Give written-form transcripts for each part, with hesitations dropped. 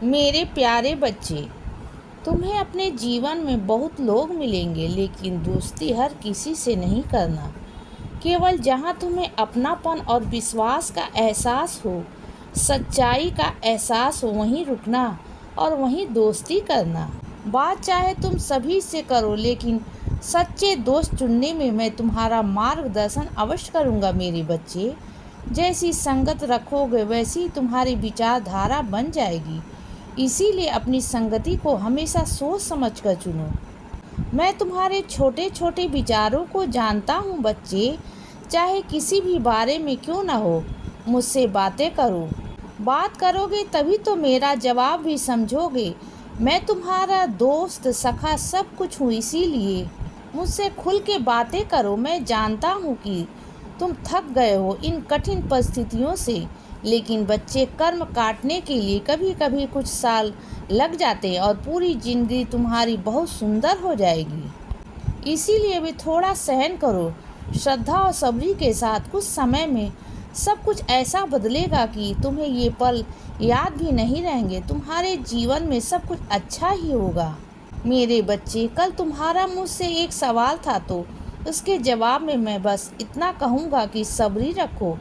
मेरे प्यारे बच्चे, तुम्हें अपने जीवन में बहुत लोग मिलेंगे, लेकिन दोस्ती हर किसी से नहीं करना। केवल जहाँ तुम्हें अपनापन और विश्वास का एहसास हो, सच्चाई का एहसास हो, वहीं रुकना और वहीं दोस्ती करना। बात चाहे तुम सभी से करो, लेकिन सच्चे दोस्त चुनने में मैं तुम्हारा मार्गदर्शन अवश्य करूँगा मेरे बच्चे। जैसी संगत रखोगे वैसी तुम्हारी विचारधारा बन जाएगी। इसीलिए अपनी संगति को हमेशा सोच समझ कर चुनो। मैं तुम्हारे छोटे छोटे विचारों को जानता हूँ बच्चे। चाहे किसी भी बारे में क्यों ना हो, मुझसे बातें करो। बात करोगे तभी तो मेरा जवाब भी समझोगे। मैं तुम्हारा दोस्त, सखा, सब कुछ हूँ। इसीलिए मुझसे खुल के बातें करो। मैं जानता हूँ कि तुम थक गए हो इन कठिन परिस्थितियों से, लेकिन बच्चे, कर्म काटने के लिए कभी कभी कुछ साल लग जाते हैं और पूरी जिंदगी तुम्हारी बहुत सुंदर हो जाएगी। इसीलिए भी थोड़ा सहन करो। श्रद्धा और सब्री के साथ कुछ समय में सब कुछ ऐसा बदलेगा कि तुम्हें ये पल याद भी नहीं रहेंगे। तुम्हारे जीवन में सब कुछ अच्छा ही होगा मेरे बच्चे। कल तुम्हारा मुझसे एक सवाल था, तो उसके जवाब में मैं बस इतना कहूँगा कि सब्री रखो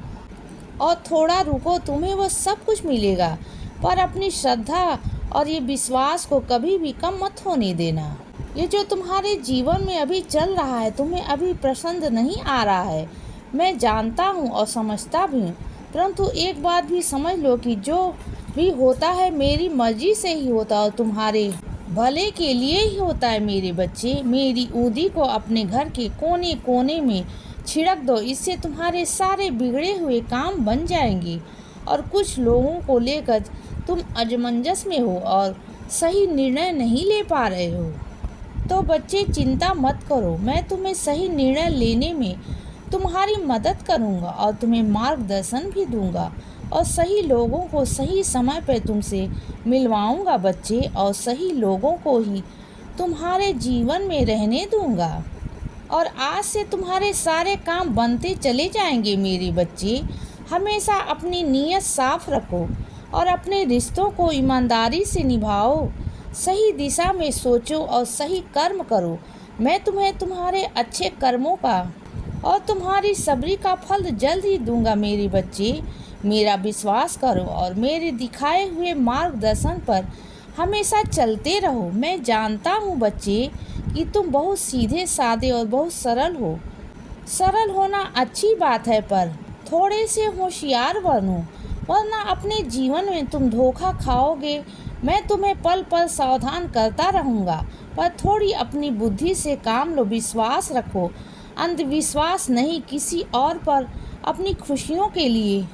और थोड़ा रुको, तुम्हें वो सब कुछ मिलेगा। पर अपनी श्रद्धा और ये विश्वास को कभी भी कम मत होने देना। ये जो तुम्हारे जीवन में अभी चल रहा है, तुम्हें अभी पसंद नहीं आ रहा है, मैं जानता हूँ और समझता भी हूँ। परंतु एक बात भी समझ लो कि जो भी होता है मेरी मर्जी से ही होता है और तुम्हारे भले के लिए ही होता है मेरे बच्चे। मेरी ऊदी को अपने घर के कोने कोने में छिड़क दो, इससे तुम्हारे सारे बिगड़े हुए काम बन जाएंगे। और कुछ लोगों को लेकर तुम असमंजस में हो और सही निर्णय नहीं ले पा रहे हो, तो बच्चे चिंता मत करो। मैं तुम्हें सही निर्णय लेने में तुम्हारी मदद करूंगा और तुम्हें मार्गदर्शन भी दूंगा और सही लोगों को सही समय पर तुमसे मिलवाऊंगा बच्चे, और सही लोगों को ही तुम्हारे जीवन में रहने दूंगा। और आज से तुम्हारे सारे काम बनते चले जाएंगे मेरे बच्चे। हमेशा अपनी नीयत साफ रखो और अपने रिश्तों को ईमानदारी से निभाओ। सही दिशा में सोचो और सही कर्म करो। मैं तुम्हें तुम्हारे अच्छे कर्मों का और तुम्हारी सब्री का फल जल्द ही दूंगा मेरे बच्चे। मेरा विश्वास करो और मेरे दिखाए हुए मार्गदर्शन पर हमेशा चलते रहो। मैं जानता हूँ बच्चे कि तुम बहुत सीधे साधे और बहुत सरल हो। सरल होना अच्छी बात है, पर थोड़े से होशियार बनो, वरना अपने जीवन में तुम धोखा खाओगे। मैं तुम्हें पल पल सावधान करता रहूँगा, पर थोड़ी अपनी बुद्धि से काम लो। विश्वास रखो, अंधविश्वास नहीं। किसी और पर अपनी खुशियों के लिए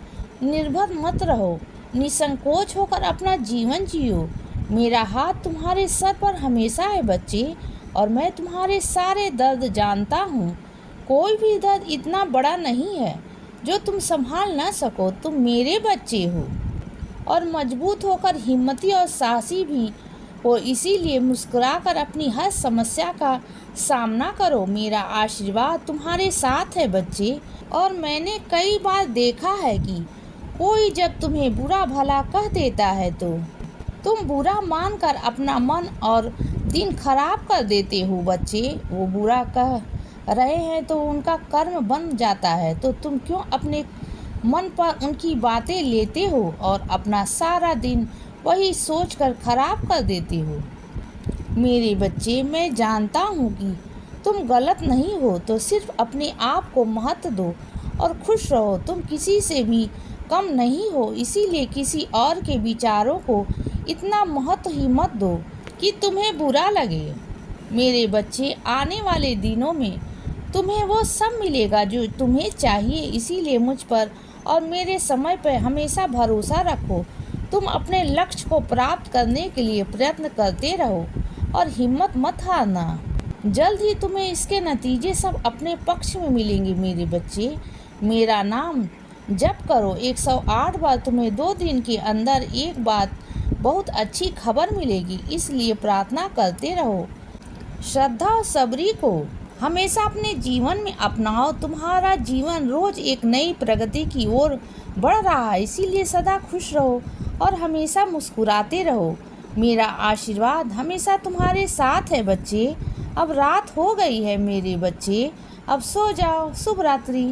निर्भर मत रहो। निसंकोच होकर अपना जीवन जियो। मेरा हाथ तुम्हारे सर पर हमेशा है बच्चे, और मैं तुम्हारे सारे दर्द जानता हूँ। कोई भी दर्द इतना बड़ा नहीं है जो तुम संभाल ना सको। तुम मेरे बच्चे हो और मजबूत होकर हिम्मती और साहसी भी हो। इसीलिए मुस्कुराकर अपनी हर समस्या का सामना करो। मेरा आशीर्वाद तुम्हारे साथ है बच्चे। और मैंने कई बार देखा है कि कोई जब तुम्हें बुरा भला कह देता है तो तुम बुरा मानकर अपना मन और दिन खराब कर देते हो बच्चे। वो बुरा कह रहे हैं तो उनका कर्म बन जाता है, तो तुम क्यों अपने मन पर उनकी बातें लेते हो और अपना सारा दिन वही सोचकर खराब कर देते हो। मेरे बच्चे, मैं जानता हूँ कि तुम गलत नहीं हो, तो सिर्फ अपने आप को महत्व दो और खुश रहो। तुम किसी से भी कम नहीं हो, इसीलिए किसी और के विचारों को इतना महत्व ही मत दो कि तुम्हें बुरा लगे। मेरे बच्चे, आने वाले दिनों में तुम्हें वो सब मिलेगा जो तुम्हें चाहिए। इसीलिए मुझ पर और मेरे समय पर हमेशा भरोसा रखो। तुम अपने लक्ष्य को प्राप्त करने के लिए प्रयत्न करते रहो और हिम्मत मत हारना। जल्द ही तुम्हें इसके नतीजे सब अपने पक्ष में मिलेंगे मेरे बच्चे। मेरा नाम जप करो 108 बार। तुम्हें 2 दिन के अंदर एक बात बहुत अच्छी खबर मिलेगी, इसलिए प्रार्थना करते रहो। श्रद्धा और सब्री को हमेशा अपने जीवन में अपनाओ। तुम्हारा जीवन रोज एक नई प्रगति की ओर बढ़ रहा है, इसीलिए सदा खुश रहो और हमेशा मुस्कुराते रहो। मेरा आशीर्वाद हमेशा तुम्हारे साथ है बच्चे। अब रात हो गई है मेरे बच्चे, अब सो जाओ। शुभ रात्रि।